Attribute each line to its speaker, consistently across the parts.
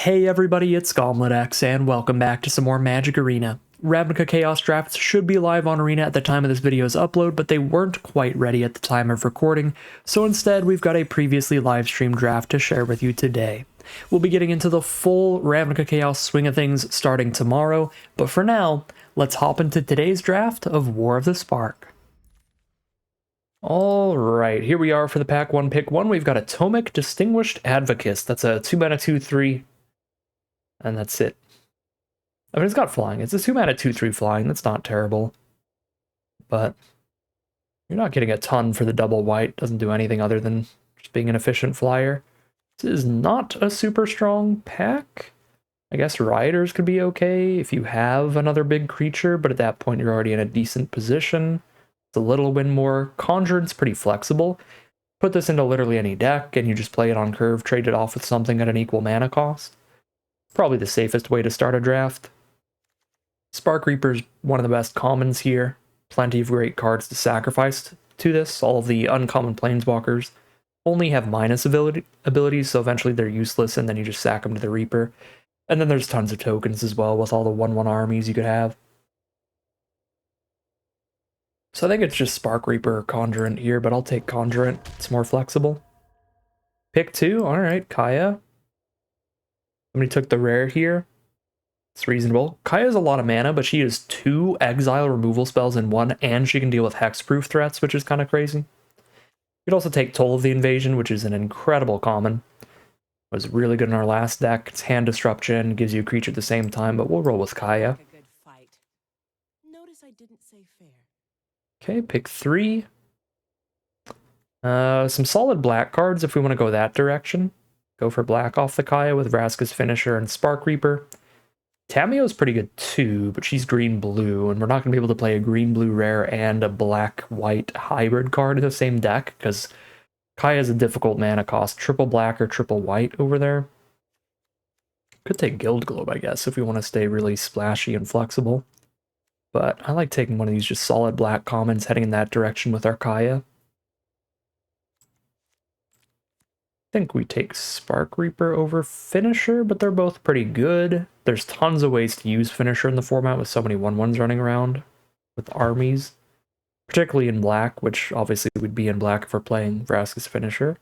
Speaker 1: Hey everybody, it's GobletX, and welcome back to some more Magic Arena. Ravnica Chaos drafts should be live on Arena at the time of this video's upload, but they weren't quite ready at the time of recording, so instead we've got a previously live-streamed draft to share with you today. We'll be getting into the full Ravnica Chaos swing of things starting tomorrow, but for now, let's hop into today's draft of War of the Spark. Alright, here we are for the pack 1 pick 1. We've got Atomic Distinguished Advocate. That's a 2-mana 2/3. And that's it. I mean, it's got flying. It's a 2-mana 2/3 flying. That's not terrible. But you're not getting a ton for the double white. Doesn't do anything other than just being an efficient flyer. This is not a super strong pack. I guess Riders could be okay if you have another big creature, but at that point you're already in a decent position. It's a little win more. Conjure's pretty flexible. Put this into literally any deck, and you just play it on curve, trade it off with something at an equal mana cost. Probably the safest way to start a draft. Spark Reaper's one of the best commons here. Plenty of great cards to sacrifice to this. All of the uncommon Planeswalkers only have minus abilities, so eventually they're useless, and then you just sack them to the Reaper. And then there's tons of tokens as well with all the 1/1 armies you could have. So I think it's just Spark Reaper or Conjurant here, but I'll take Conjurant. It's more flexible. Pick 2, alright, Kaya. Somebody took the rare here. It's reasonable. Kaya has a lot of mana, but she has 2 exile removal spells in one, and she can deal with hexproof threats, which is kind of crazy. You could also take Toll of the Invasion, which is an incredible common. It was really good in our last deck. It's hand disruption, gives you a creature at the same time, but we'll roll with Kaya. Okay, pick 3. Some solid black cards if we want to go that direction. Go for black off the Kaya with Vraska's Finisher and Spark Reaper. Tamiyo's pretty good too, but she's green-blue, and we're not going to be able to play a green-blue rare and a black-white hybrid card in the same deck, because Kaya's a difficult mana cost. Triple black or triple white over there. Could take Guild Globe, I guess, if we want to stay really splashy and flexible. But I like taking one of these just solid black commons heading in that direction with our Kaya. I think we take Spark Reaper over Finisher, but they're both pretty good. There's tons of ways to use Finisher in the format with so many 1/1s running around with armies, particularly in black, which obviously would be in black if we're playing Vraska's Finisher.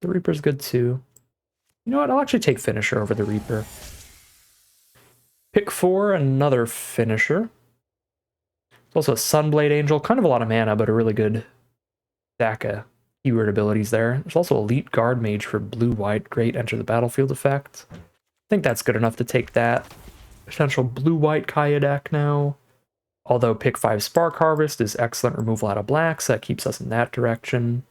Speaker 1: The Reaper's good too. You know what? I'll actually take Finisher over the Reaper. Pick 4, another Finisher. It's also a Sunblade Angel, kind of a lot of mana, but a really good stack of keyword abilities there. There's also Elite Guard Mage for blue-white. Great enter the battlefield effect. I think that's good enough to take that. Potential blue-white Kaya deck now. Although pick 5 Spark Harvest is excellent removal out of black, so that keeps us in that direction.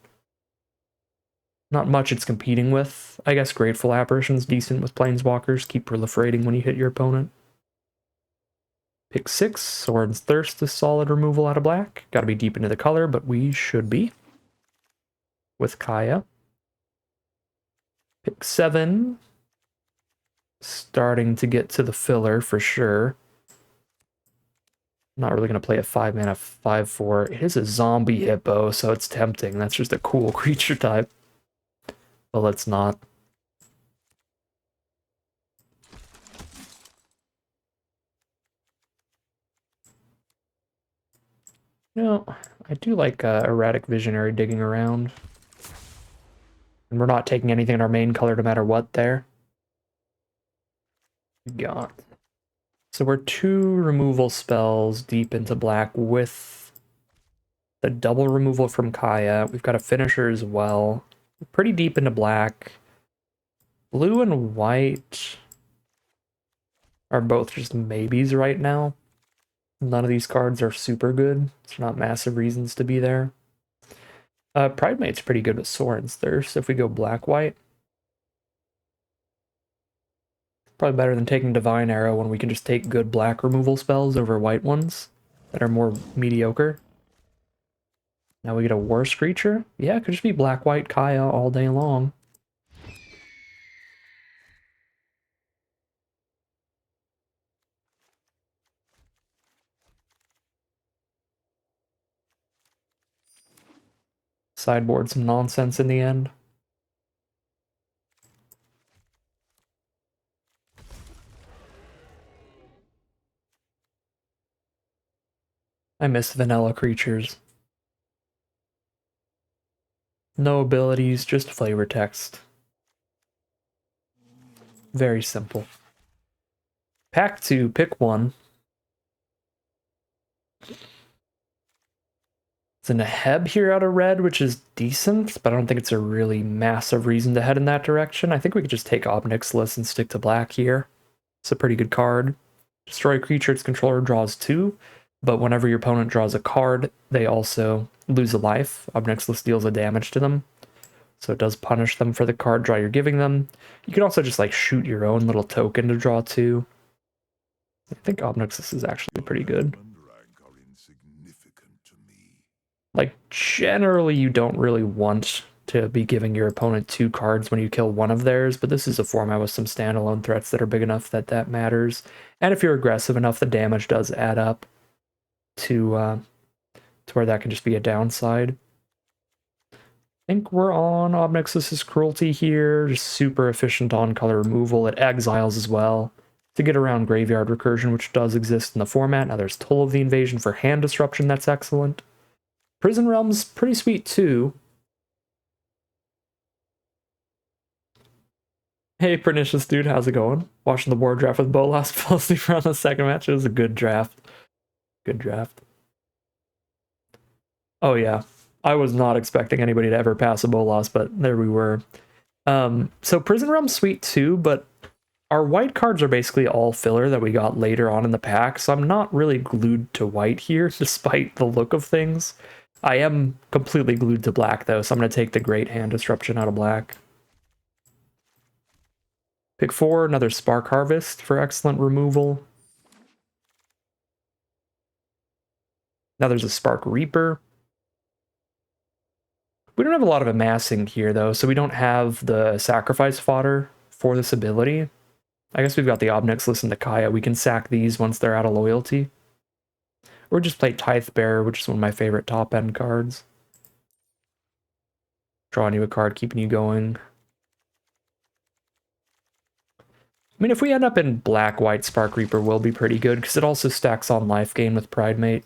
Speaker 1: Not much it's competing with. I guess Grateful Apparition's decent with Planeswalkers. Keep proliferating when you hit your opponent. Pick 6, Sword's Thirst is solid removal out of black. Gotta be deep into the color, but we should be. With Kaya. Pick 7. Starting to get to the filler for sure. I'm not really going to play a 5-mana 5/4. It is a zombie hippo, so it's tempting. That's just a cool creature type. But let's not. You know, I do like Erratic Visionary digging around. And we're not taking anything in our main color no matter what there. We got. So we're 2 removal spells deep into black with the double removal from Kaya. We've got a Finisher as well. We're pretty deep into black. Blue and white are both just maybes right now. None of these cards are super good. There's not massive reasons to be there. Pridemate's pretty good with Soren's Thirst if we go black-white. Probably better than taking Divine Arrow when we can just take good black removal spells over white ones that are more mediocre. Now we get a worse creature? Yeah, it could just be black-white Kaya all day long. Sideboard some nonsense in the end. I miss vanilla creatures. No abilities, just flavor text. Very simple. Pack 2, pick 1. It's an Heb here out of red, which is decent, but I don't think it's a really massive reason to head in that direction. I think we could just take Obnixilis and stick to black here. It's a pretty good card. Destroy a creature its controller draws 2, but whenever your opponent draws a card, they also lose a life. Obnixilis deals a damage to them, so it does punish them for the card draw you're giving them. You can also just like shoot your own little token to draw 2. I think Obnixilis is actually pretty good. Like, generally you don't really want to be giving your opponent 2 cards when you kill one of theirs, but this is a format with some standalone threats that are big enough that that matters. And if you're aggressive enough, the damage does add up to where that can just be a downside. I think we're on Obnixilis' Cruelty here, just super efficient on color removal. It exiles as well to get around Graveyard Recursion, which does exist in the format. Now there's Toll of the Invasion for hand disruption, that's excellent. Prison Realm's pretty sweet too. Hey, Pernicious Dude, how's it going? Watching the board draft with Bolas, fell asleep around the second match. It was a good draft. Good draft. Oh yeah, I was not expecting anybody to ever pass a Bolas, but there we were. So Prison Realm's sweet too, but our white cards are basically all filler that we got later on in the pack, so I'm not really glued to white here, despite the look of things. I am completely glued to black, though, so I'm going to take the Great Hand Disruption out of black. Pick 4, another Spark Harvest for excellent removal. Now there's a Spark Reaper. We don't have a lot of amassing here, though, so we don't have the sacrifice fodder for this ability. I guess we've got the Obnixilis and the Kaya. We can sack these once they're out of loyalty. Or just play Tithe Bearer, which is one of my favorite top-end cards. Drawing you a card, keeping you going. I mean, if we end up in black-white, Spark Reaper will be pretty good, because it also stacks on life gain with Pridemate.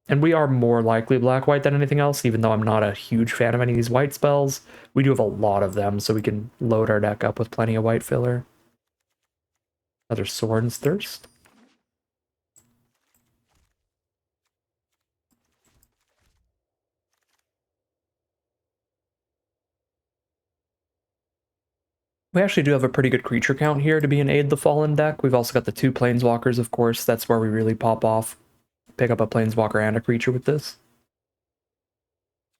Speaker 1: And we are more likely black-white than anything else, even though I'm not a huge fan of any of these white spells. We do have a lot of them, so we can load our deck up with plenty of white filler. Another Sorin's Thirst. We actually do have a pretty good creature count here to be an Aid the Fallen deck. We've also got the 2 Planeswalkers, of course. That's where we really pop off. Pick up a Planeswalker and a creature with this.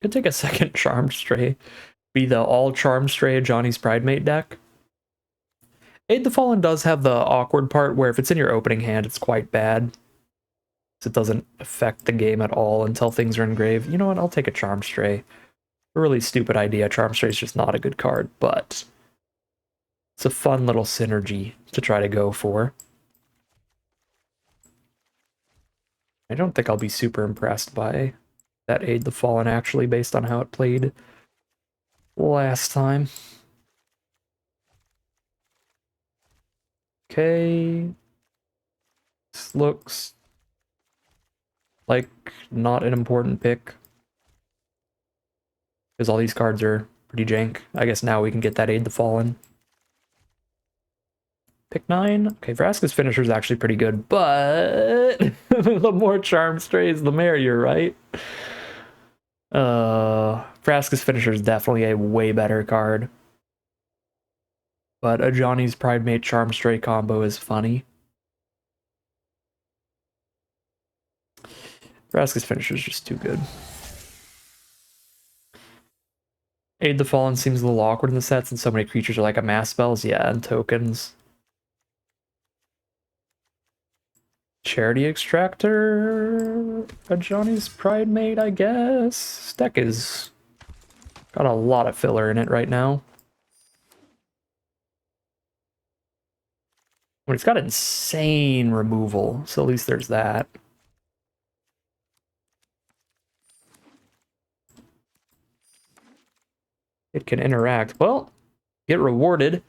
Speaker 1: Could take a second Charmed Stray. Be the all Charmed Stray Johnny's Pridemate deck. Aid the Fallen does have the awkward part where if it's in your opening hand, it's quite bad. It doesn't affect the game at all until things are engraved. You know what? I'll take a Charmed Stray. A really stupid idea. Charmed Stray is just not a good card, but it's a fun little synergy to try to go for. I don't think I'll be super impressed by that Aid the Fallen, actually, based on how it played last time. Okay. This looks like not an important pick, because all these cards are pretty jank. I guess now we can get that Aid the Fallen. Pick 9. Okay, Vraska's Finisher is actually pretty good, but the more Charm Strays, the merrier, right? Vraska's Finisher is definitely a way better card. But a Johnny's Pridemate Charm Stray combo is funny. Vraska's Finisher is just too good. Aid the Fallen seems a little awkward in the sets, and so many creatures are like Amass spells, yeah, and tokens. Charity Extractor, a Johnny's Pridemate, I guess. This deck is got a lot of filler in it right now. Well, it's got insane removal, so at least there's that. It can interact. Well, get rewarded.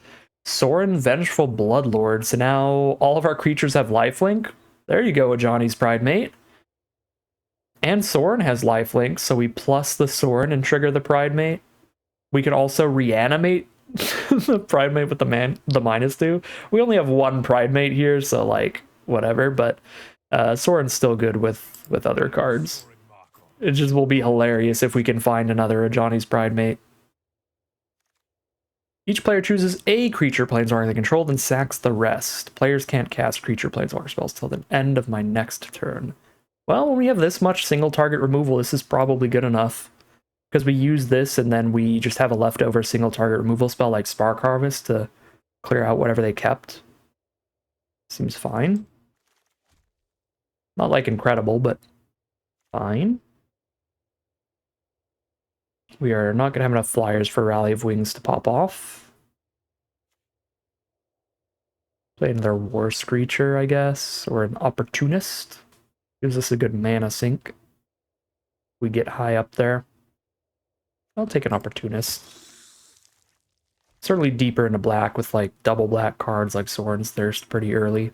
Speaker 1: Sorin, Vengeful Bloodlord. So now all of our creatures have lifelink. There you go, Johnny's Pridemate. And Sorin has lifelink, so we plus the Sorin and trigger the Pridemate. We can also reanimate the Pridemate with the -2. We only have one Pridemate here, so like whatever. But Sorin's still good with other cards. It just will be hilarious if we can find another Ajani's Pridemate. Each player chooses a creature planeswalker they control, then sacks the rest. Players can't cast creature planeswalker spells till the end of my next turn. Well, when we have this much single target removal, this is probably good enough. Because we use this and then we just have a leftover single target removal spell like Spark Harvest to clear out whatever they kept. Seems fine. Not like incredible, but fine. We are not going to have enough flyers for Rally of Wings to pop off. Play another War Screecher, I guess, or an Opportunist. Gives us a good mana sink. We get high up there. I'll take an Opportunist. Certainly deeper into black with like double black cards like Sorin's Thirst pretty early.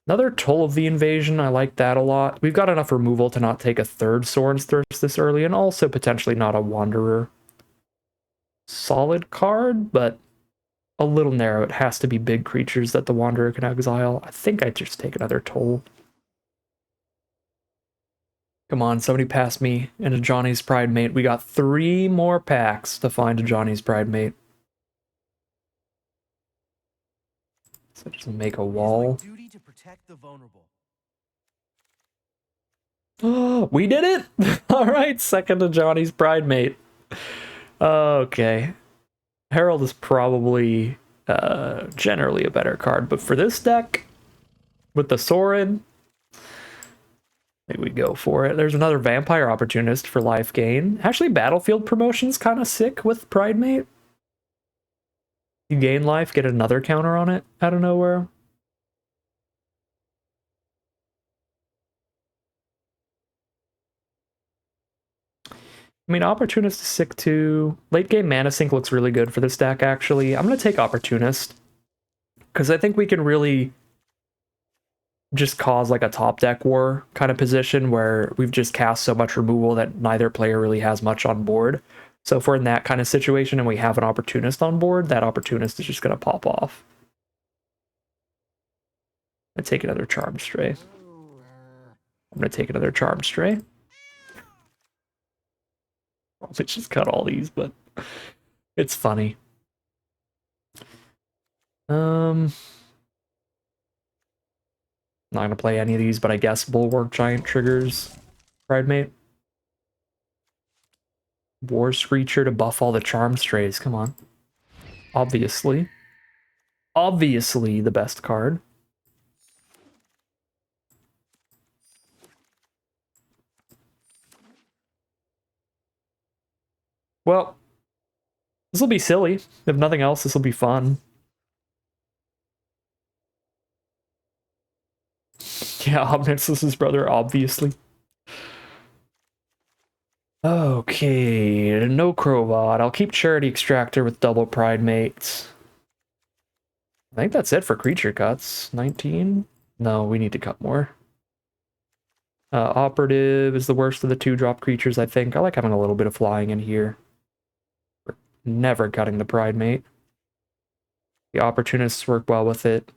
Speaker 1: Another Toll of the Invasion, I like that a lot. We've got enough removal to not take a third Sorin's Thirst this early, and also potentially not a Wanderer. Solid card, but a little narrow. It has to be big creatures that the Wanderer can exile. I think I'd just take another Toll. Come on, somebody pass me into Johnny's Pridemate. We got 3 more packs to find a Johnny's Pridemate. So just make a wall. Oh, we did it! Alright, second to Johnny's Pridemate. Okay. Herald is probably generally a better card, but for this deck, with the Sorin, maybe we go for it. There's another Vampire Opportunist for life gain. Actually, Battlefield Promotion's kind of sick with Pridemate. You gain life, get another counter on it out of nowhere. I mean, Opportunist is sick too. Late game Mana Sink looks really good for this deck, actually. I'm going to take Opportunist, because I think we can really just cause like a top deck war kind of position where we've just cast so much removal that neither player really has much on board. So if we're in that kind of situation and we have an Opportunist on board, that Opportunist is just going to pop off. I'm going to take another Charmed Stray. I'm going to take another Charmed Stray. I'll just cut all these, but it's funny. Not gonna play any of these, but I guess Bulwark Giant triggers Pridemate. War Screecher to buff all the Charm Strays, come on. Obviously. Obviously the best card. Well, this will be silly. If nothing else, this will be fun. Yeah, Omnix is his brother, obviously. Okay, no Crowbot. I'll keep Charity Extractor with double Pridemate. I think that's it for creature cuts. 19? No, we need to cut more. Operative is the worst of the 2-drop creatures, I think. I like having a little bit of flying in here. We're never cutting the Pridemate. The Opportunists work well with it.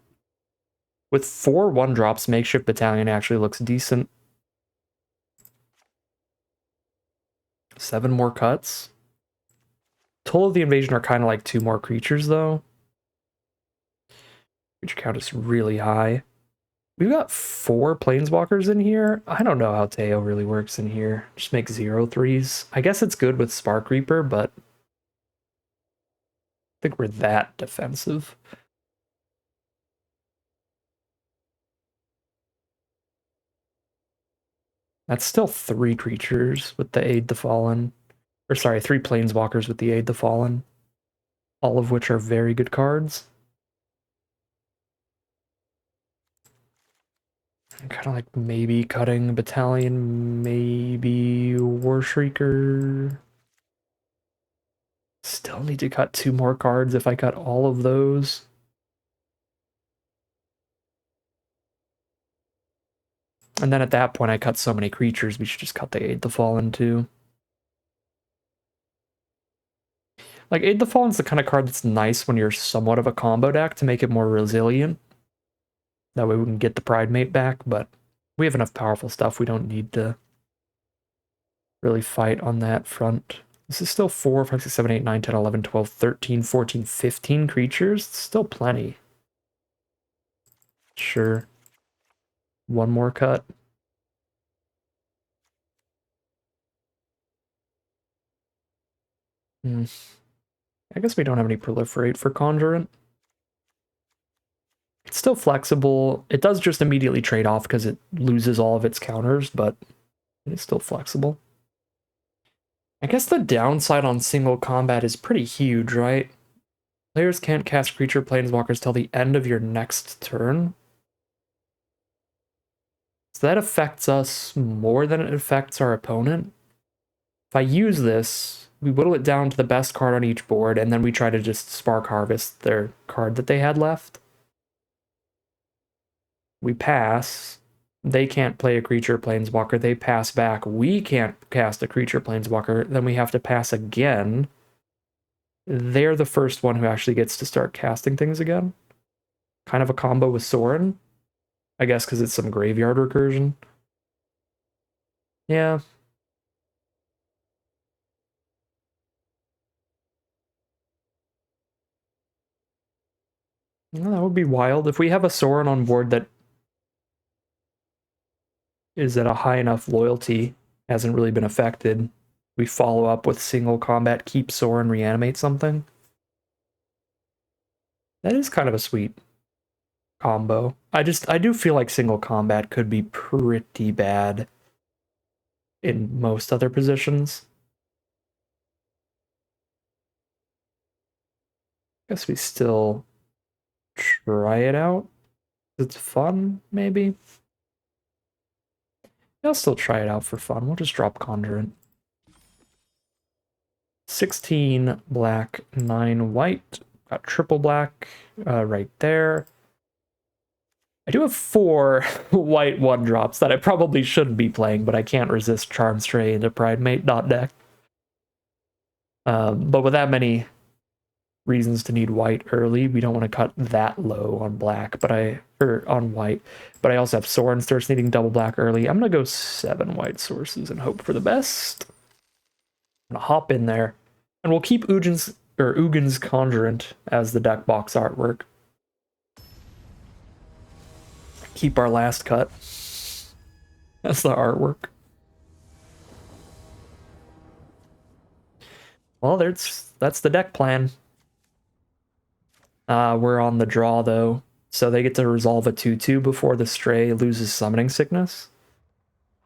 Speaker 1: With 4 1-drops, Makeshift Battalion actually looks decent. 7 more cuts. Toll of the Invasion are kind of like 2 more creatures, though. Creature count is really high. We've got 4 Planeswalkers in here. I don't know how Teo really works in here. Just make 0/3s. I guess it's good with Spark Reaper, but I think we're that defensive. That's still 3 creatures with the Aid the Fallen. Or sorry, 3 Planeswalkers with the Aid the Fallen. All of which are very good cards. I'm kind of like maybe cutting Battalion, maybe War Shrieker. Still need to cut 2 more cards if I cut all of those. And then at that point, I cut so many creatures, we should just cut the Aid the Fallen too. Like, Aid the Fallen's the kind of card that's nice when you're somewhat of a combo deck to make it more resilient. That way we can get the Pride Mate back, but we have enough powerful stuff, we don't need to really fight on that front. This is still 4, 5, 6, 7, 8, 9, 10, 11, 12, 13, 14, 15 creatures. It's still plenty. Sure. One more cut. I guess we don't have any Proliferate for Conjurant. It's still flexible. It does just immediately trade off because it loses all of its counters, but it is still flexible. I guess the downside on single combat is pretty huge, right? Players can't cast creature planeswalkers till the end of your next turn. So that affects us more than it affects our opponent. If I use this, we whittle it down to the best card on each board, and then we try to just Spark Harvest their card that they had left. We pass. They can't play a creature planeswalker. They pass back. We can't cast a creature planeswalker. Then we have to pass again. They're the first one who actually gets to start casting things again. Kind of a combo with Sorin. I guess because it's some graveyard recursion. Yeah. Well, that would be wild. If we have a Sorin on board that is at a high enough loyalty, hasn't really been affected, we follow up with single combat, keep Sorin, reanimate something. That is kind of a sweet combo. I do feel like single combat could be pretty bad in most other positions. Guess we still try it out. It's fun, maybe. I'll still try it out for fun. We'll just drop Conjurant. 16 black, 9 white. Got triple black right there. I do have 4 white 1-drops that I probably shouldn't be playing, but I can't resist Charm Stray into Pride Mate deck. But with that many reasons to need white early, we don't want to cut that low on black, on white. But I also have Sorin starts needing double black early. I'm gonna go 7 white sources and hope for the best. I'm gonna hop in there, and we'll keep Ugin's Conjurant as the deck box artwork. Keep our last cut. That's the artwork. Well, that's the deck plan. We're on the draw, though, so they get to resolve a 2/2 before the Stray loses Summoning Sickness.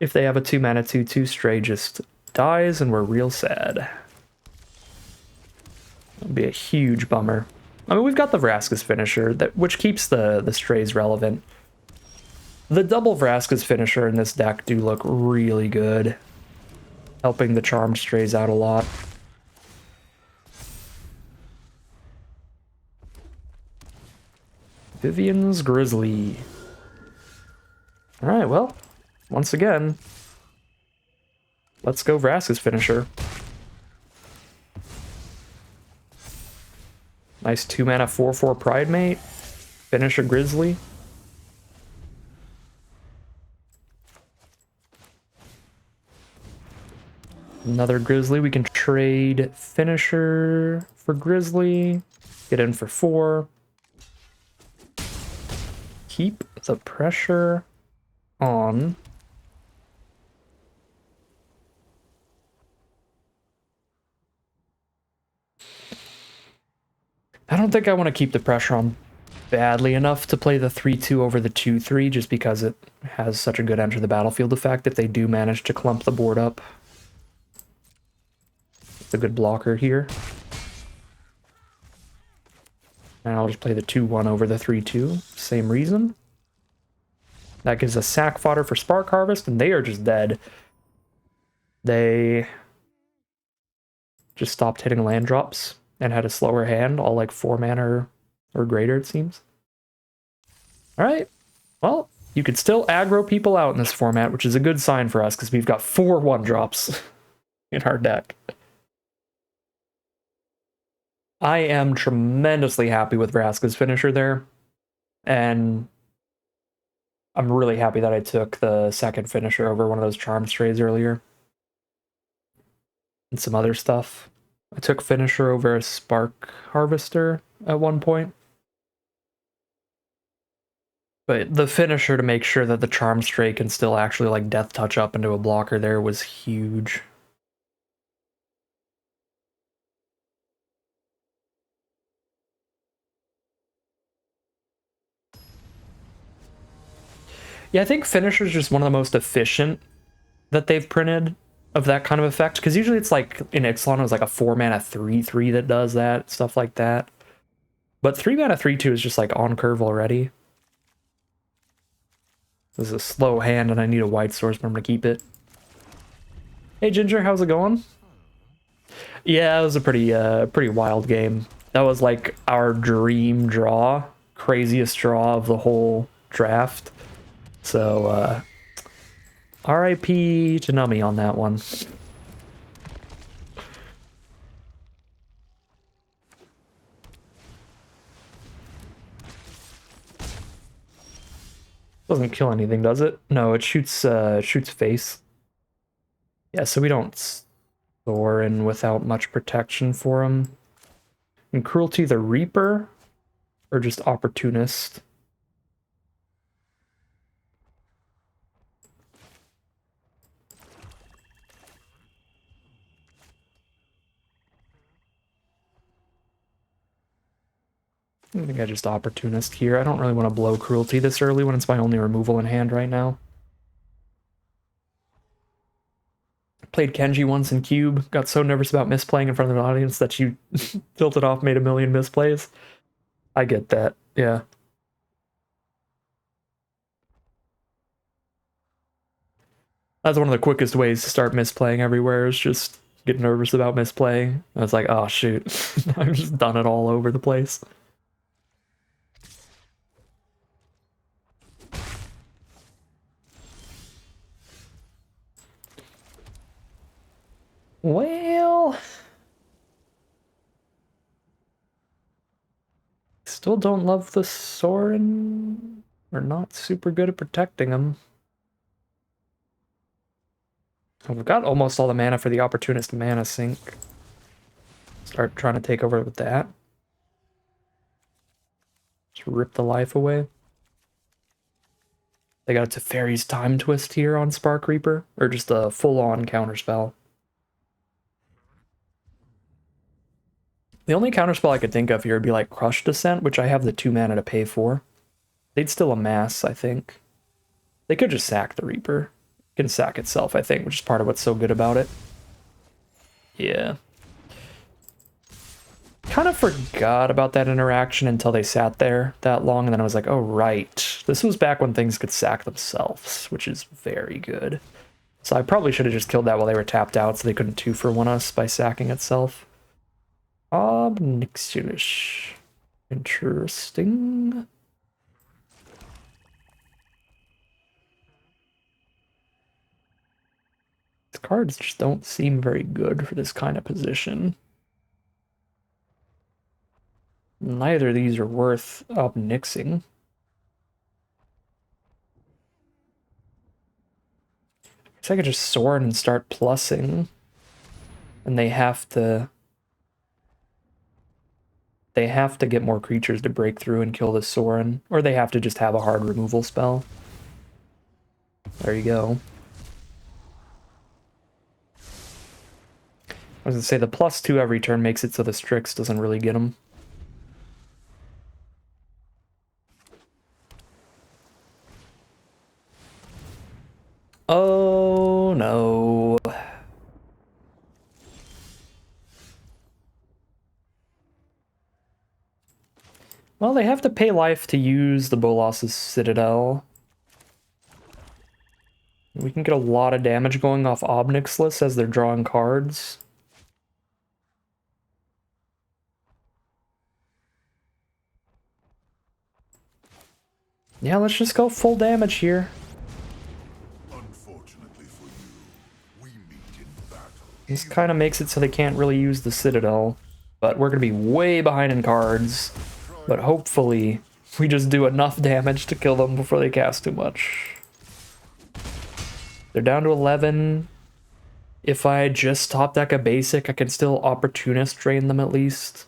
Speaker 1: If they have a 2-mana 2/2, Stray just dies, and we're real sad. It'll be a huge bummer. I mean, we've got the Vraska's Finisher, which keeps the Strays relevant. The double Vraska's Finisher in this deck do look really good, helping the Charmed Strays out a lot. Vivian's Grizzly. Alright, well, once again, let's go Vraska's Finisher. Nice 2-mana 4/4 Pride Mate. Finish a Grizzly. Another Grizzly. We can trade Finisher for Grizzly. Get in for 4. Keep the pressure on. I don't think I want to keep the pressure on badly enough to play the 3/2 over the 2/3 just because it has such a good enter the battlefield effect if they do manage to clump the board up. It's a good blocker here. And I'll just play the 2/1 over the 3/2. Same reason. That gives us sack fodder for Spark Harvest, and they are just dead. They just stopped hitting land drops and had a slower hand, all like 4 mana or greater, it seems. Alright, well, You could still aggro people out in this format, which is a good sign for us because we've got 4 1-drops in our deck. I am tremendously happy with Vraska's finisher there, and I'm really happy that I took the second finisher over one of those Charms trades earlier. And some other stuff. I took finisher over a Spark Harvester at one point. But the finisher to make sure that the Charm Stray can still actually like Death Touch up into a blocker there was huge. Yeah, I think finisher is just one of the most efficient that they've printed of that kind of effect. Because usually it's like in Ixalan it was like a 4-mana 3/3 that does that, stuff like that. But 3-mana 3/2 is just like on curve already. This is a slow hand and I need a white source, but I'm gonna keep it. Hey Ginger, how's it going? Yeah, it was a pretty wild game. That was like our dream draw, craziest draw of the whole draft. So RIP to Nummy on that one. Doesn't kill anything, does it? No, it shoots face. Yeah, so we don't store in without much protection for him. And Cruelty the Reaper, or just Opportunist? I think I just Opportunist here. I don't really want to blow Cruelty this early when it's my only removal in hand right now. Played Kenji once in Cube, got so nervous about misplaying in front of an audience that you tilted off, made a million misplays. I get that, yeah. That's one of the quickest ways to start misplaying everywhere, is just get nervous about misplaying. I was like, oh shoot, I've just done it all over the place. Well, still don't love the Sorin. We're not super good at protecting them. We've got almost all the mana for the Opportunist mana sink. Start trying to take over with that. Just rip the life away. They got a Teferi's Time Twist here on Spark Reaper, or just a full-on counterspell. The only counterspell I could think of here would be like Crush Descent, which I have the 2 mana to pay for. They'd still amass, I think. They could just sack the Reaper. It can sack itself, I think, which is part of what's so good about it. Yeah. Kind of forgot about that interaction until they sat there that long, and then I was like, oh, right. This was back when things could sack themselves, which is very good. So I probably should have just killed that while they were tapped out so they couldn't 2-for-1 us by sacking itself. Obnixionish. Interesting. These cards just don't seem very good for this kind of position. Neither of these are worth obnixing. Guess I could just Sorin and start plussing. And they have to get more creatures to break through and kill the Sorin. Or they have to just have a hard removal spell. There you go. I was gonna say the +2 every turn makes it so the Strix doesn't really get them. Oh no. Well, they have to pay life to use the Bolas' Citadel. We can get a lot of damage going off Obnixless as they're drawing cards. Yeah, let's just go full damage here.
Speaker 2: Unfortunately for you, we meet in battle.
Speaker 1: This kind of makes it so they can't really use the Citadel, but we're going to be way behind in cards. But hopefully, we just do enough damage to kill them before they cast too much. They're down to 11. If I just top deck a basic, I can still opportunist drain them at least.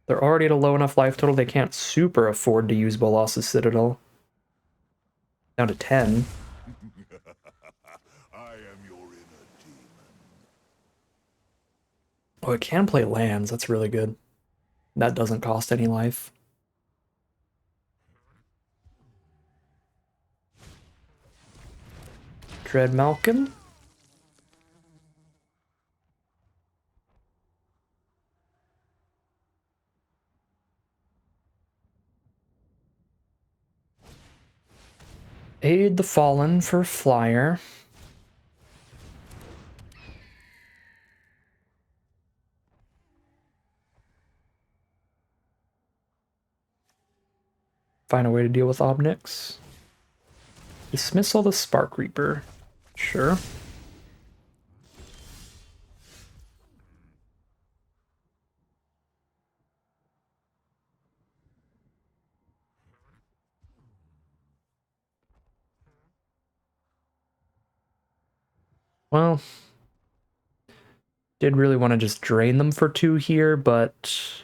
Speaker 1: They're already at a low enough life total, they can't super afford to use Bolas' Citadel. Down to 10.
Speaker 2: I am your inner demon.
Speaker 1: Oh, it can play lands, that's really good. That doesn't cost any life. Dread Malkin. Aid the Fallen for Flyer. Find a way to deal with Obnix. Dismissal the Spark Reaper. Sure. Well, did really want to just drain them for 2 here, but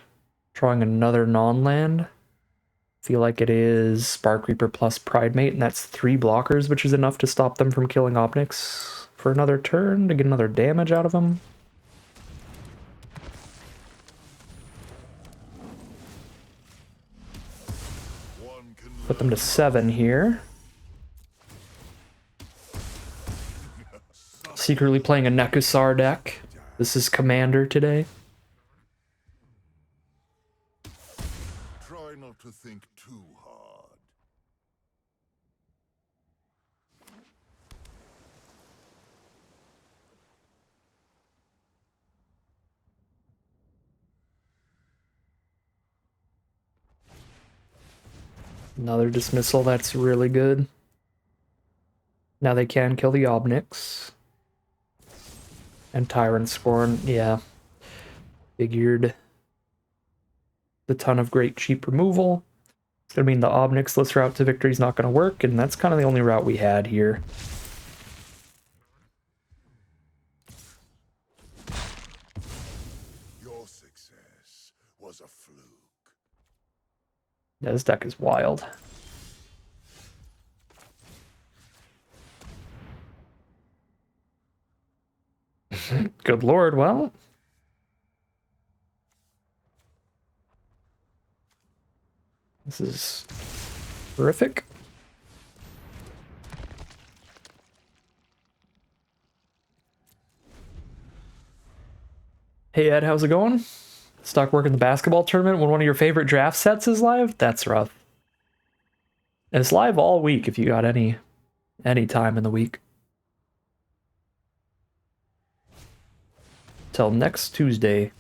Speaker 1: drawing another non-land. Feel like it is Spark Reaper plus Pridemate, and that's 3 blockers, which is enough to stop them from killing Obnix for another turn to get another damage out of them. Put them to 7 here. Secretly playing a Nekusar deck. This is Commander today.
Speaker 2: Try not to think too hard.
Speaker 1: Another dismissal, that's really good. Now they can kill the Obnix. And Tyrant Scorn, yeah. Figured. The ton of great cheap removal. It's gonna mean the Obnix-less route to victory is not gonna work, and that's kind of the only route we had here.
Speaker 2: Your success was a fluke.
Speaker 1: Yeah, this deck is wild. Good lord, well. This is horrific. Hey Ed, how's it going? Stuck working the basketball tournament when one of your favorite draft sets is live? That's rough. And it's live all week if you got any time in the week. Till next Tuesday.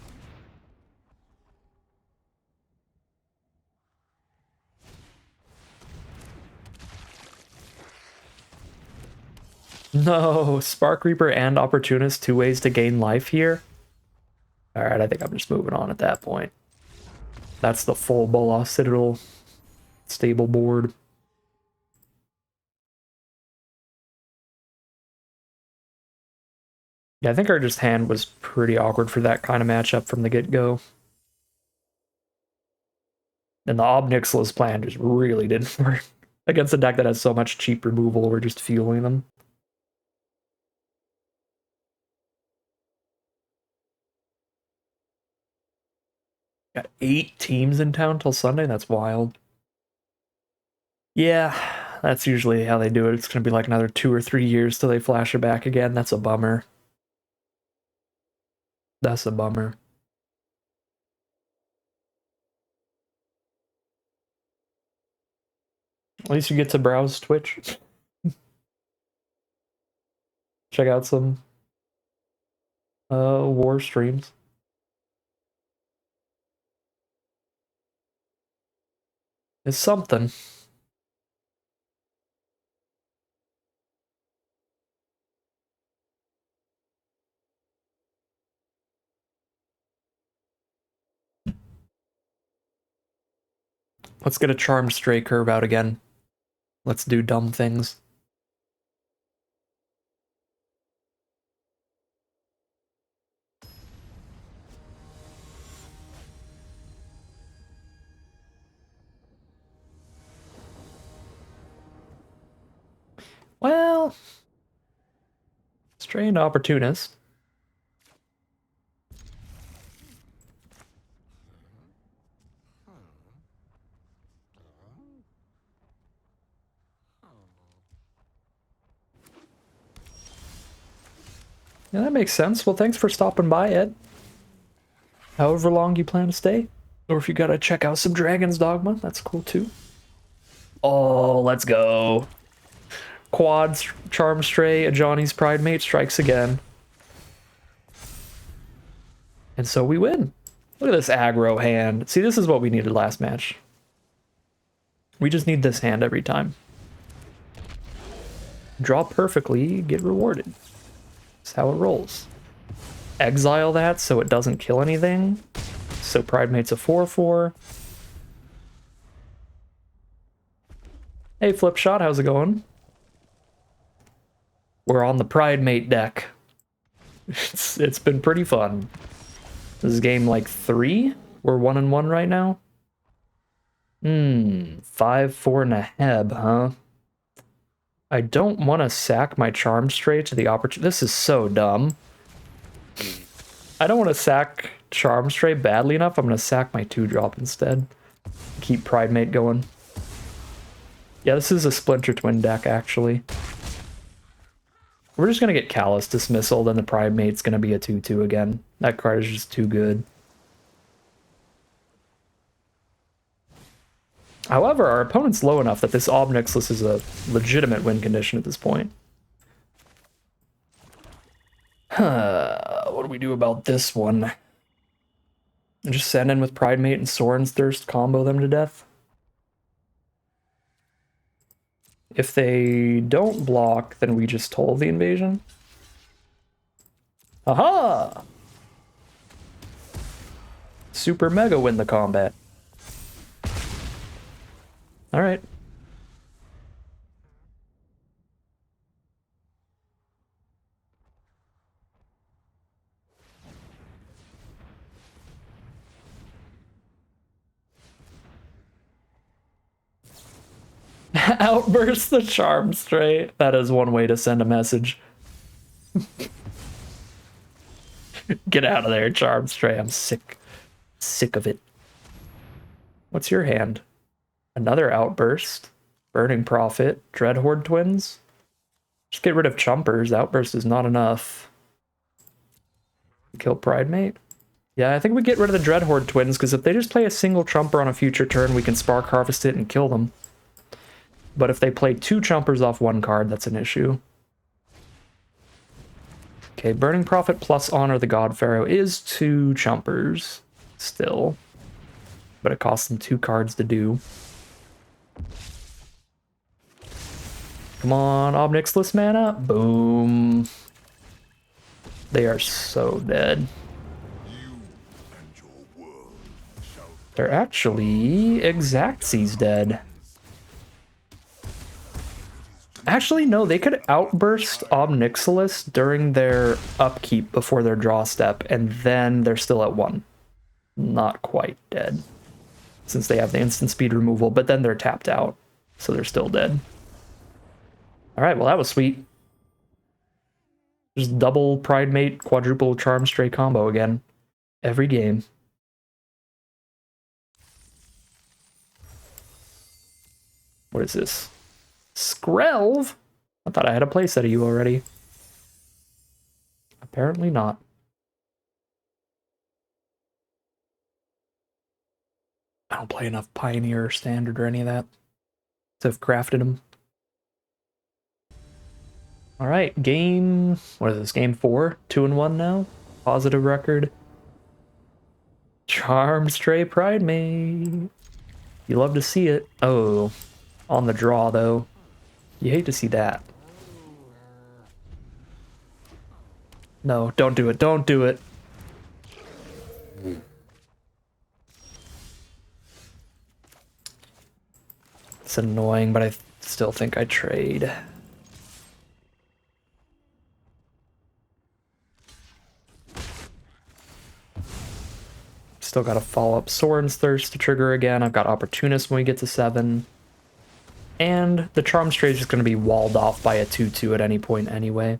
Speaker 1: No, Spark Reaper and Opportunist, 2 ways to gain life here. Alright, I think I'm just moving on at that point. That's the full Bolas Citadel stable board. Yeah, I think our just hand was pretty awkward for that kind of matchup from the get-go. And the Obnixless plan just really didn't work. Against a deck that has so much cheap removal, we're just fueling them. Got 8 teams in town till Sunday? That's wild. Yeah, that's usually how they do it. It's going to be like another 2 or 3 years till they flash it back again. That's a bummer. That's a bummer. At least you get to browse Twitch. Check out some war streams. is something. Let's get a Charmed Stray curve out again. Let's do dumb things. Well, Stray and Opportunist. Yeah, that makes sense. Well, thanks for stopping by, Ed. However long you plan to stay. Or if you gotta check out some Dragon's Dogma, that's cool too. Oh, let's go. Quads, Charm Stray, a Johnny's Pride Mate strikes again. And so we win. Look at this aggro hand. See, this is what we needed last match. We just need this hand every time. Draw perfectly, get rewarded. That's how it rolls. Exile that so it doesn't kill anything. So Pride Mate's a 4/4. Hey Flipshot, how's it going? We're on the Pride Mate deck. It's been pretty fun. This is game like 3. We're 1-1 right now. 5-4 and a heb, huh? I don't want to sack my Charmed Stray to the opportunity. This is so dumb. I don't want to sack Charmed Stray badly enough. I'm going to sack my 2-drop instead. Keep Pride Mate going. Yeah, this is a Splinter Twin deck, actually. We're just going to get Callous Dismissal, then the Pride Mate's going to be a 2/2 again. That card is just too good. However, our opponent's low enough that this Ob Nixilis is a legitimate win condition at this point. What do we do about this one? Just send in with Pride Mate and Sorin's Thirst, combo them to death? If they don't block, then we just toll the invasion. Aha! Super mega win the combat. Alright. Outburst the Charm Stray. That is one way to send a message. Get out of there, Charm Stray. I'm sick. Sick of it. What's your hand? Another Outburst. Burning Prophet. Dreadhorde Twins. Just get rid of Chumpers. Outburst is not enough. Kill Pride Mate. Yeah, I think we get rid of the Dreadhorde Twins, because if they just play a single Chumper on a future turn, we can Spark Harvest it and kill them. But if they play 2 Chumpers off 1 card, that's an issue. Okay, Burning Prophet plus Honor the God Pharaoh is 2 Chumpers still. But it costs them 2 cards to do. Come on, Ob Nixilis mana. Boom. They are so dead. They're actually Exactsy's dead. Actually, no, they could outburst Ob Nixilis during their upkeep before their draw step, and then they're still at 1. Not quite dead, since they have the instant speed removal, but then they're tapped out, so they're still dead. Alright, well that was sweet. Just double Pride Mate, quadruple Charm Stray combo again. Every game. What is this? Skrelv? I thought I had a playset of you already. Apparently not. I don't play enough Pioneer or Standard or any of that to have crafted them. Alright, game... What is this? Game 4? 2-1 now? Positive record. Charm Stray Pride Mate. You love to see it. Oh, on the draw, though. You hate to see that. No, don't do it. Don't do it. It's annoying, but I still think I trade. Still got to follow up Soren's Thirst to trigger again. I've got Opportunist when we get to 7. And the Charm Strage is going to be walled off by a 2/2 at any point anyway.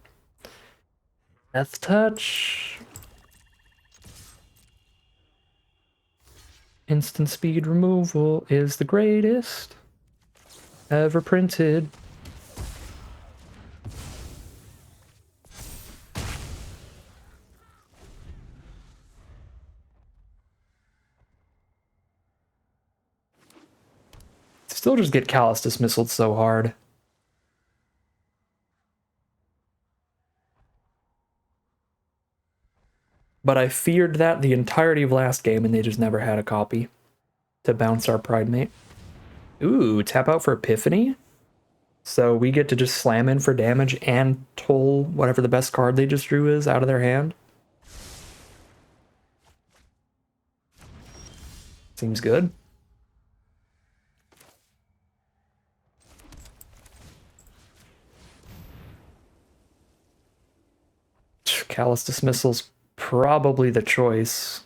Speaker 1: Death Touch. Instant speed removal is the greatest ever printed. Still just get Callous Dismissaled so hard. But I feared that the entirety of last game, and they just never had a copy to bounce our Pridemate. Ooh, tap out for Epiphany? So we get to just slam in for damage and toll whatever the best card they just drew is out of their hand. Seems good. Callous Dismissal's probably the choice.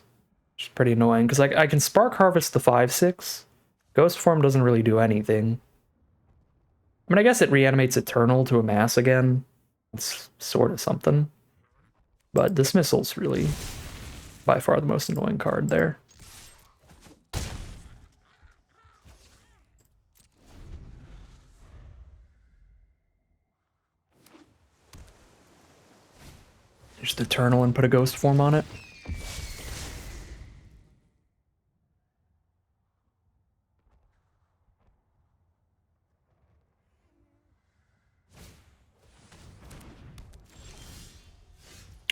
Speaker 1: Which is pretty annoying, because I can Spark Harvest the 5/6. Ghost Form doesn't really do anything. I mean, I guess it reanimates Eternal to Amass again. It's sort of something. But Dismissal's really by far the most annoying card there. Just Eternal and put a Ghost Form on it.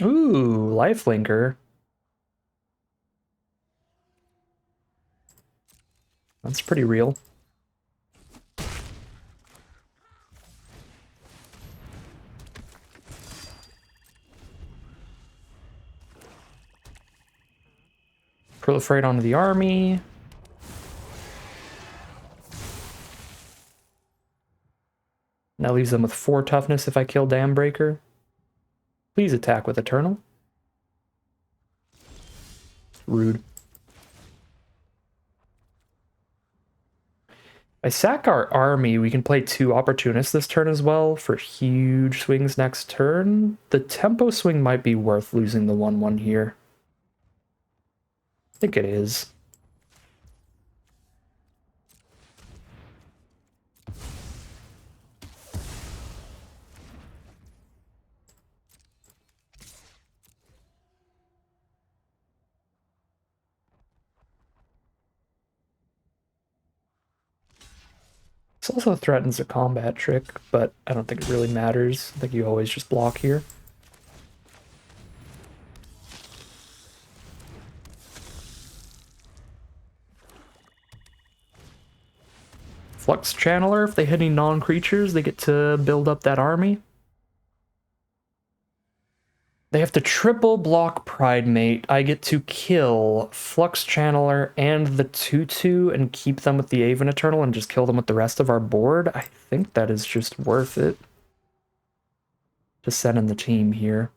Speaker 1: Ooh, Lifelinker. That's pretty real. Proliferate onto the army. That leaves them with 4 toughness if I kill Dambreaker. Please attack with Eternal. Rude. I sack our army, we can play 2 Opportunists this turn as well for huge swings next turn. The tempo swing might be worth losing the 1/1 here. I think it is. This also threatens a combat trick, but I don't think it really matters. I think you always just block here. Flux Channeler, if they hit any non-creatures, they get to build up that army. They have to triple block Pridemate. I get to kill Flux Channeler and the 2/2 and keep them with the Aven Eternal and just kill them with the rest of our board. I think that is just worth it to send in the team here.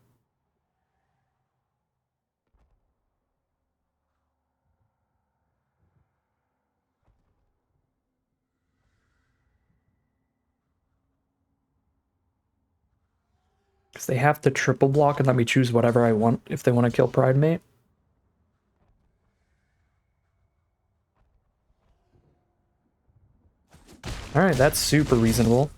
Speaker 1: Because they have to triple block and let me choose whatever I want if they want to kill Pridemate. Alright, that's super reasonable.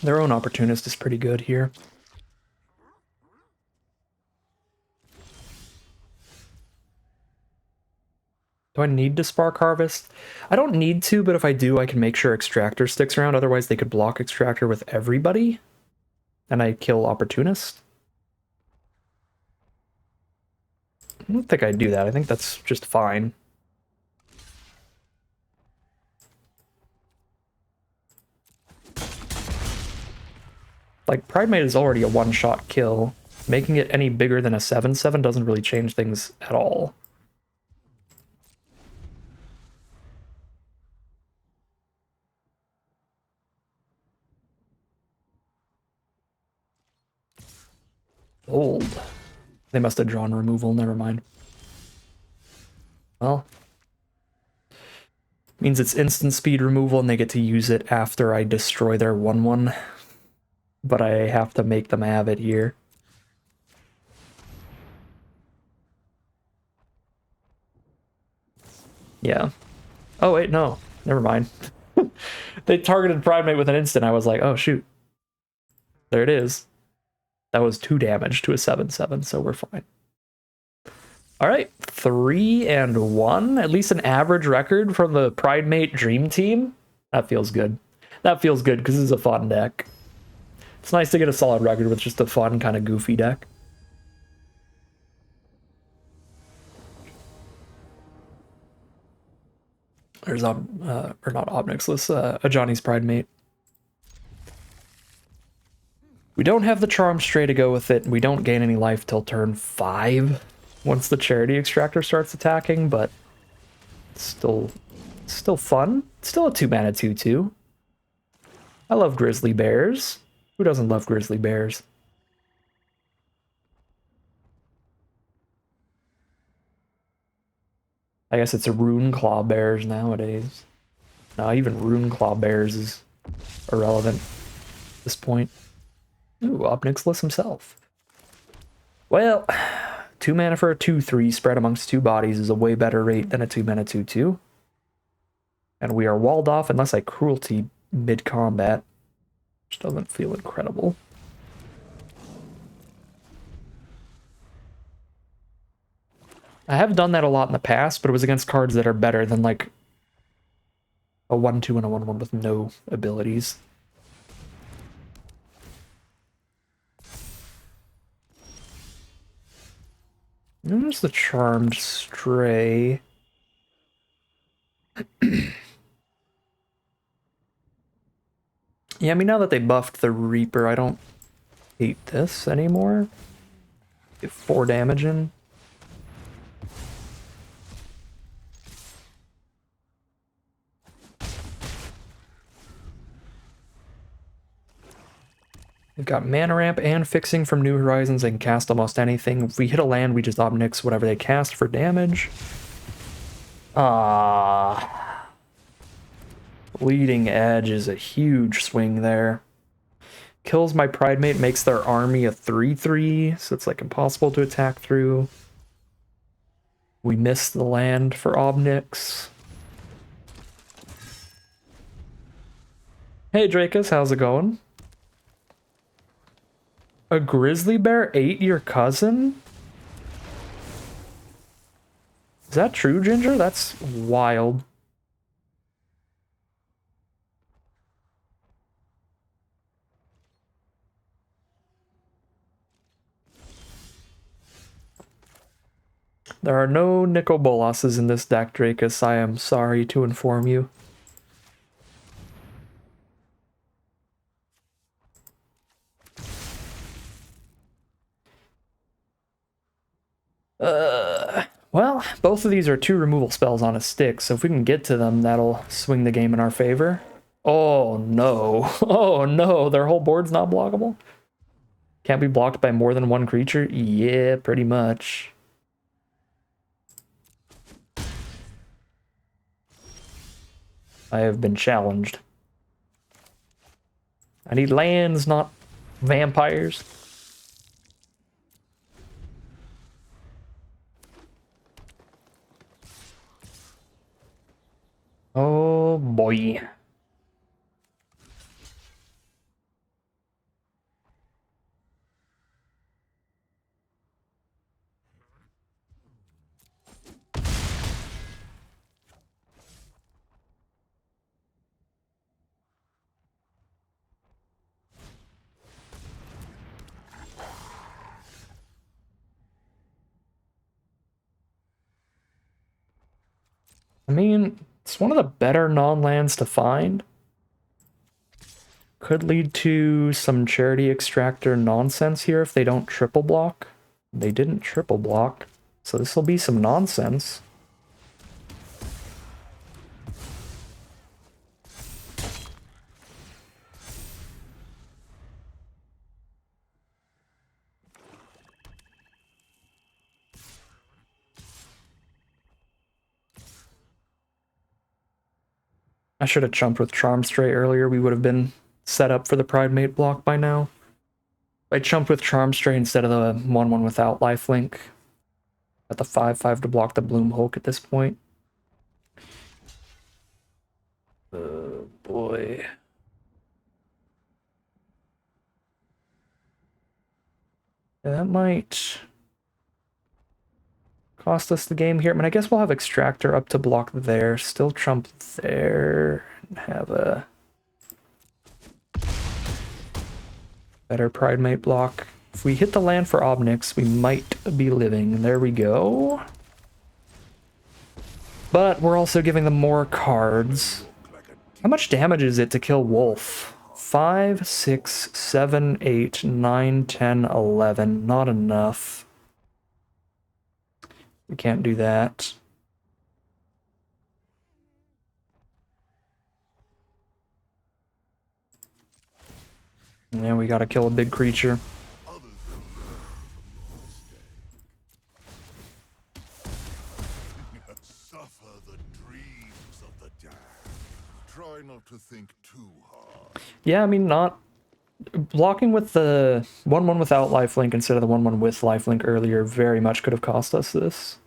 Speaker 1: Their own Opportunist is pretty good here. Do I need to Spark Harvest? I don't need to, but if I do, I can make sure Extractor sticks around. Otherwise, they could block Extractor with everybody. And I kill Opportunist. I don't think I'd do that. I think that's just fine. Like, Pridemate is already a one-shot kill. Making it any bigger than a 7/7 doesn't really change things at all. Old. They must have drawn removal, never mind. Well. Means it's instant speed removal and they get to use it after I destroy their 1/1. But I have to make them have it here. Yeah. Oh wait, no. Never mind. They targeted Pridemate with an instant. I was like, oh shoot. There it is. That was 2 damage to a 7/7, so we're fine. Alright, 3-1. At least an average record from the Pridemate Dream Team. That feels good. That feels good because this is a fun deck. It's nice to get a solid record with just a fun, kind of goofy deck. There's or not Obnixless, a Johnny's Pridemate. We don't have the Charm Stray to go with it. We don't gain any life till turn 5 once the Charity Extractor starts attacking, but it's still fun. It's still a 2-mana 2/2. I love Grizzly Bears. Who doesn't love Grizzly Bears? I guess it's a Rune Claw Bears nowadays. No, even Rune Claw Bears is irrelevant at this point. Ooh, Obnixless himself. Well, 2 mana for a 2/3 spread amongst 2 bodies is a way better rate than a 2-mana 2/2. And we are walled off unless I cruelty mid-combat, which doesn't feel incredible. I have done that a lot in the past, but it was against cards that are better than like a 1/2 and a 1/1 with no abilities. There's the Charmed Stray. Yeah, I mean, now that they buffed the Reaper, I don't hate this anymore. Get 4 damage in. We've got Mana Ramp and Fixing from New Horizons. They can cast almost anything. If we hit a land, we just Obnix whatever they cast for damage. Bleeding Edge is a huge swing there. Kills my Pridemate, makes their army a 3/3, so it's like impossible to attack through. We miss the land for Obnix. Hey Drakus, how's it going? A Grizzly Bear ate your cousin? Is that true, Ginger? That's wild. There are no Nicol Bolases in this deck, Drakus. I am sorry to inform you. Well, both of these are 2 removal spells on a stick, so if we can get to them, that'll swing the game in our favor. Oh no. Oh no, their whole board's not blockable? Can't be blocked by more than 1 creature? Yeah, pretty much. I have been challenged. I need lands, not vampires. Oh boy. I mean, it's one of the better non-lands to find. Could lead to some charity extractor nonsense here if they don't triple block. They didn't triple block, so this will be some nonsense. I should have jumped with Charm Stray earlier. We would have been set up for the Pride Mate block by now. I jumped with Charm Stray instead of the 1/1 without lifelink. At the 5/5 to block the Bloom Hulk at this point. Oh boy. Yeah, that might cost us the game here. I mean, I guess we'll have Extractor up to block there. Still trump there. And have a better Pride Mate block. If we hit the land for Obnix, we might be living. There we go. But we're also giving them more cards. How much damage is it to kill Wolf? 5, 6, 7, 8, 9, 10, 11. Not enough. We can't do that. Yeah, we gotta kill a big creature.
Speaker 2: Suffer the dreams of the damned. Try not to think too hard.
Speaker 1: Yeah, I mean, not blocking with the 1/1 without lifelink instead of the 1/1 with lifelink earlier very much could have cost us this.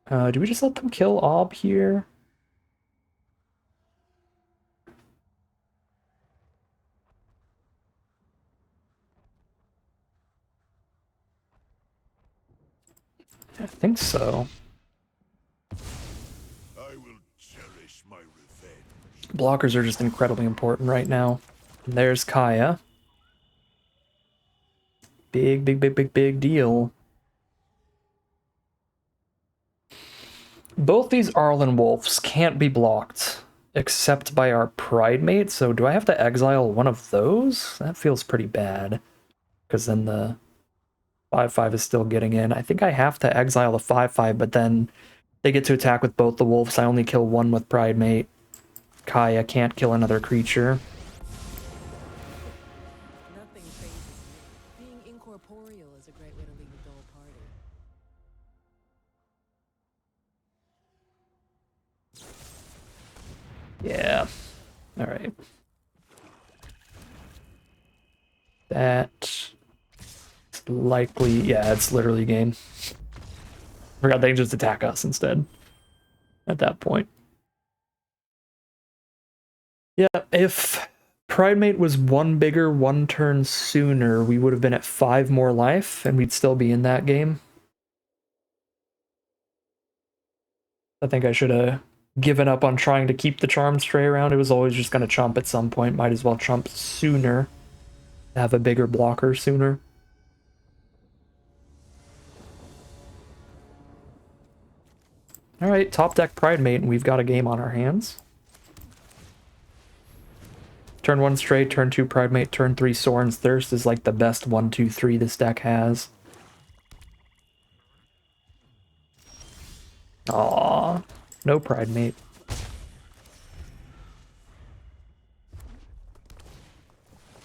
Speaker 1: Do we just let them kill Ob here? I think so.
Speaker 2: I will cherish my revenge.
Speaker 1: Blockers are just incredibly important right now. And there's Kaya. Big, big, big, big, big deal. Both these Arlen Wolves can't be blocked except by our Pride Mate, so do I have to exile one of those? That feels pretty bad. Because then the 5/5 is still getting in. I think I have to exile the 5/5, but then they get to attack with both the wolves. I only kill one with Pride Mate. Kaya can't kill another creature.
Speaker 3: Nothing phases me. Being incorporeal is a great way to leave a dull party.
Speaker 1: Yeah. Alright. That... likely, yeah, it's literally game. Forgot they can just attack us instead at that point. Yeah, if Pride Mate was one bigger, one turn sooner, we would have been at 5 more life and we'd still be in that game. I think I should have given up on trying to keep the Charm Stray around. It was always just going to chump at some point. Might as well chump sooner. Have a bigger blocker sooner. Alright, top deck Pride Mate, and we've got a game on our hands. Turn 1 Stray, turn 2 Pride Mate, turn 3 Sorin's Thirst is like the best 1, 2, 3 this deck has. Aww, no Pride Mate.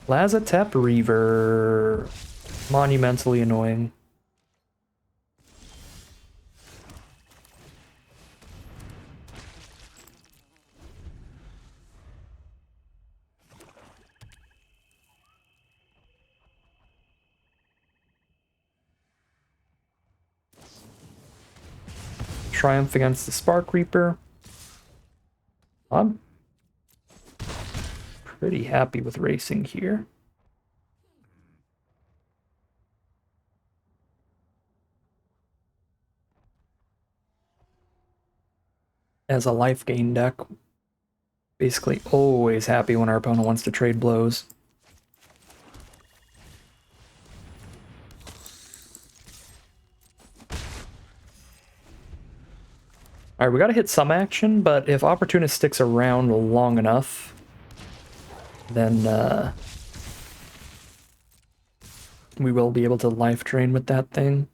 Speaker 1: Lazatep Reaver. Monumentally annoying. Triumph against the Spark Reaper. I'm pretty happy with racing here. As a life gain deck, basically always happy when our opponent wants to trade blows. Alright, we gotta hit some action, but if Opportunist sticks around long enough, then we will be able to life drain with that thing.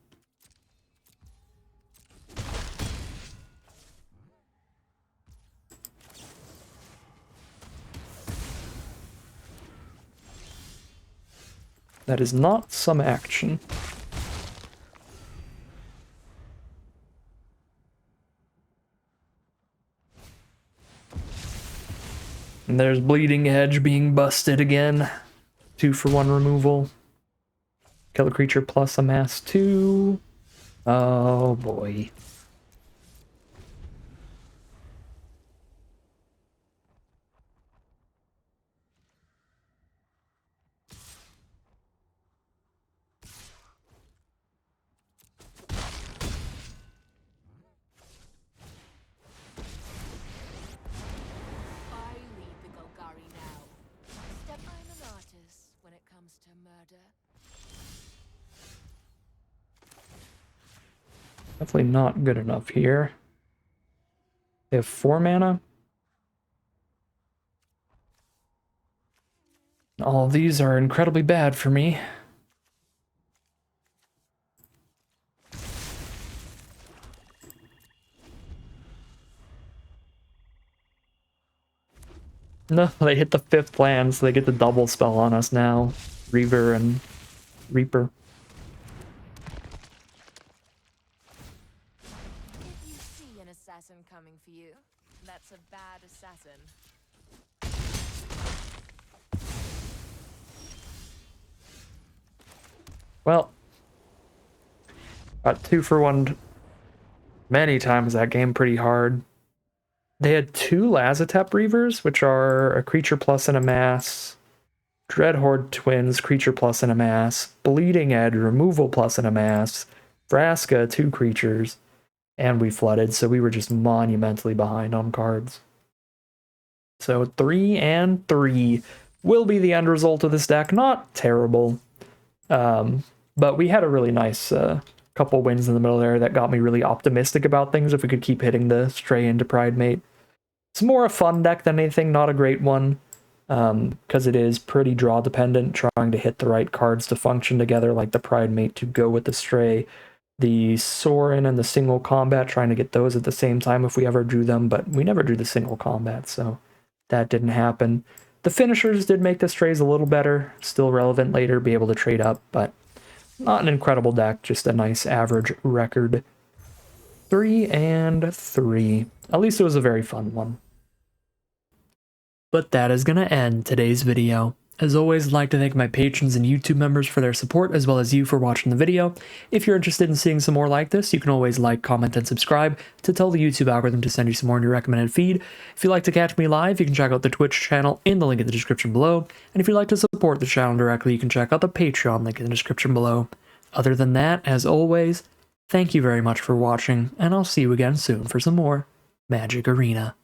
Speaker 1: That is not some action. And there's Bleeding Edge being busted again. 2-for-1 removal. Kill a creature plus Amass 2. Oh boy.
Speaker 3: I lead the Golgari now. Step I'm an artist when it comes to murder.
Speaker 1: Definitely not good enough here. They have 4 mana. All of these are incredibly bad for me. No, they hit the 5th land, so they get the double spell on us now. Reaver and Reaper.
Speaker 3: If you see an assassin coming for you, that's a bad assassin.
Speaker 1: Well, got 2-for-1 many times that game pretty hard. They had 2 Lazotep Reavers, which are a creature plus an Amass, Dreadhorde Twins, creature plus an Amass, Bleeding Edge, removal plus an Amass, Vraska, 2 creatures, and we flooded, so we were just monumentally behind on cards. So 3 and 3 will be the end result of this deck. Not terrible, but we had a really nice couple wins in the middle there that got me really optimistic about things if we could keep hitting the Stray into Pridemate. It's more a fun deck than anything, not a great one, because it is pretty draw dependent, trying to hit the right cards to function together, like the Pridemate to go with the Stray, the Sorin and the single combat, trying to get those at the same time if we ever drew them, but we never drew the single combat, so that didn't happen. The finishers did make the Strays a little better, still relevant later, be able to trade up, but not an incredible deck, just a nice average record. 3 and 3. At least it was a very fun one. But that is going to end today's video. As always, I'd like to thank my patrons and YouTube members for their support, as well as you for watching the video. If you're interested in seeing some more like this, you can always like, comment, and subscribe to tell the YouTube algorithm to send you some more in your recommended feed. If you'd like to catch me live, you can check out the Twitch channel in the link in the description below. And if you'd like to support the channel directly, you can check out the Patreon link in the description below. Other than that, as always, thank you very much for watching, and I'll see you again soon for some more Magic Arena.